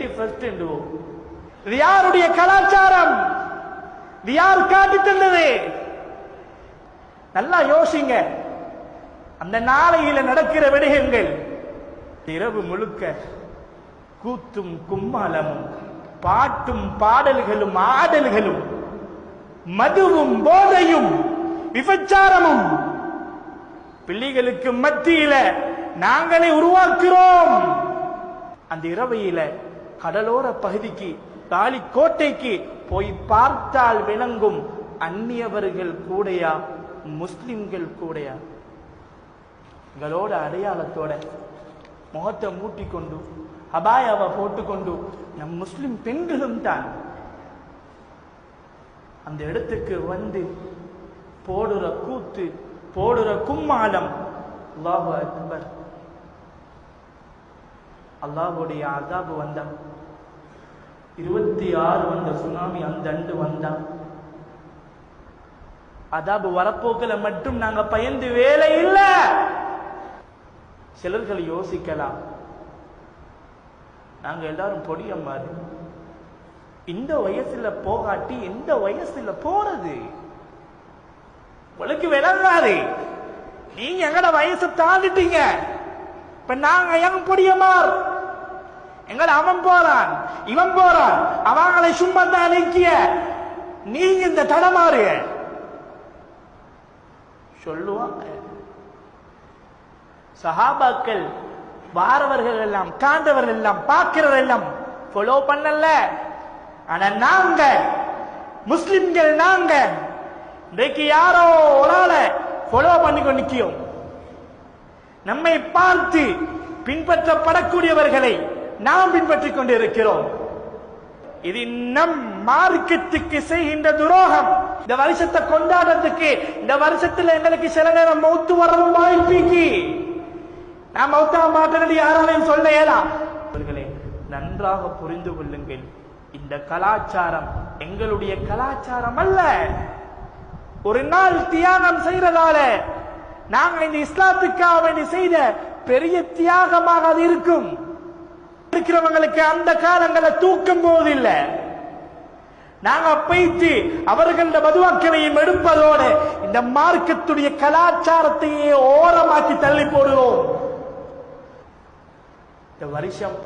31st இது யாருடைய கலாச்சாரம்? இது யார் காட்டி தந்தது? நல்லா யோசிங்க. அந்த நாளையில நடக்கிற விடயங்கள் இரவு முழுக்க கூத்தும் கும்மாளமும் பாட்டும் பாடல்களும் ஆடல்களும் மதுவும் போதையும் விபச்சாரமும் பிள்ளைகளுக்கு மத்தியில நாங்களே உருவாக்குறோம். அந்த இரவையில கடலோர பகுதிக்கு தாலிக்கோட்டைக்கு போய் பார்த்தால் விளங்கும் அந்நியவர்கள் கூடையா முஸ்லிம்கள் கூடையா? எங்களோட அடையாளத்தோட முகத்தை மூட்டிக்கொண்டு அபாயாவை போட்டுக்கொண்டு நம் முஸ்லிம் பெண்களும் தான் அந்த இடத்துக்கு வந்து போடுற கூத்து போடுற கும்மாளம். அல்லாஹு அக்பர். அல்லாஹ்வுடைய அஸாபு வந்தா 26 வந்த சுனாமி அந்த அண்டு வந்தா அஸாபு வரப்போக்கல மட்டும் நாங்க பயந்து வேலை இல்ல. சிலர்கள் யோசிக்கலாம், நாங்க எல்லாரும் பொடியம்மாரு, இந்த வயசுல போகாட்டி எந்த வயசுல போறது? உங்களுக்கு விளங்காது. நீங்க எங்கட வயசை தாண்டிட்டீங்க. இப்ப நாங்க எங்க பொடியம்மார்? எங்கட அவன் போறான் இவன் போறான், அவங்களை சும்மா தான் நிக்கிய, நீங்க இந்த தடமாறு சொல்லுவாங்க. சஹாபாக்கள் வாரவர்கள் எல்லாம் காண்டவர்கள் எல்லாம் பார்க்கிறவர்கள் எல்லாம் ஃபாலோ பண்ணல. ஆனா நாங்க முஸ்லிம்கள் நாங்க இன்றைக்கு யாரோ ஒரு ஆளை ஃபாலோ பண்ணி கொண்டு நிற்கிறோம். நம்மை பார்த்து பின்பற்றப்படக்கூடியவர்களை நாம் பின்பற்றிக் கொண்டு இருக்கிறோம். இது நம் மார்க்கத்துக்கு செய்கின்ற துரோகம். இந்த வருஷத்தை கொண்டாடுறதுக்கு இந்த வருஷத்துல எங்களுக்கு சில நேரம் மௌத்து வரவும் வாய்ப்பிக்கு. நான் மௌத்தா மாட்டேன் யாராலையும் சொல்ல இயலாம். அவர்களே நன்றாக புரிந்து கொள்ளுங்கள், இந்த கலாச்சாரம் எங்களுடைய கலாச்சாரம் அல்ல. ஒரு நாள் தியாகம் செய்யறதால நாங்க இந்த இஸ்லாத்துக்காக வேண்டி செய்த பெரிய தியாகமாக அது இருக்கும். இருக்கிறவங்களுக்கு அந்த காலங்களை தூக்கும் போது இல்ல, நாங்க பைத்து அவர்கள மதுவாக்களையும் எடுப்பதோடு இந்த மார்க்கத்துடைய கலாச்சாரத்தையே ஓரமாக்கி தள்ளி போடுவோம். இந்த வருஷம்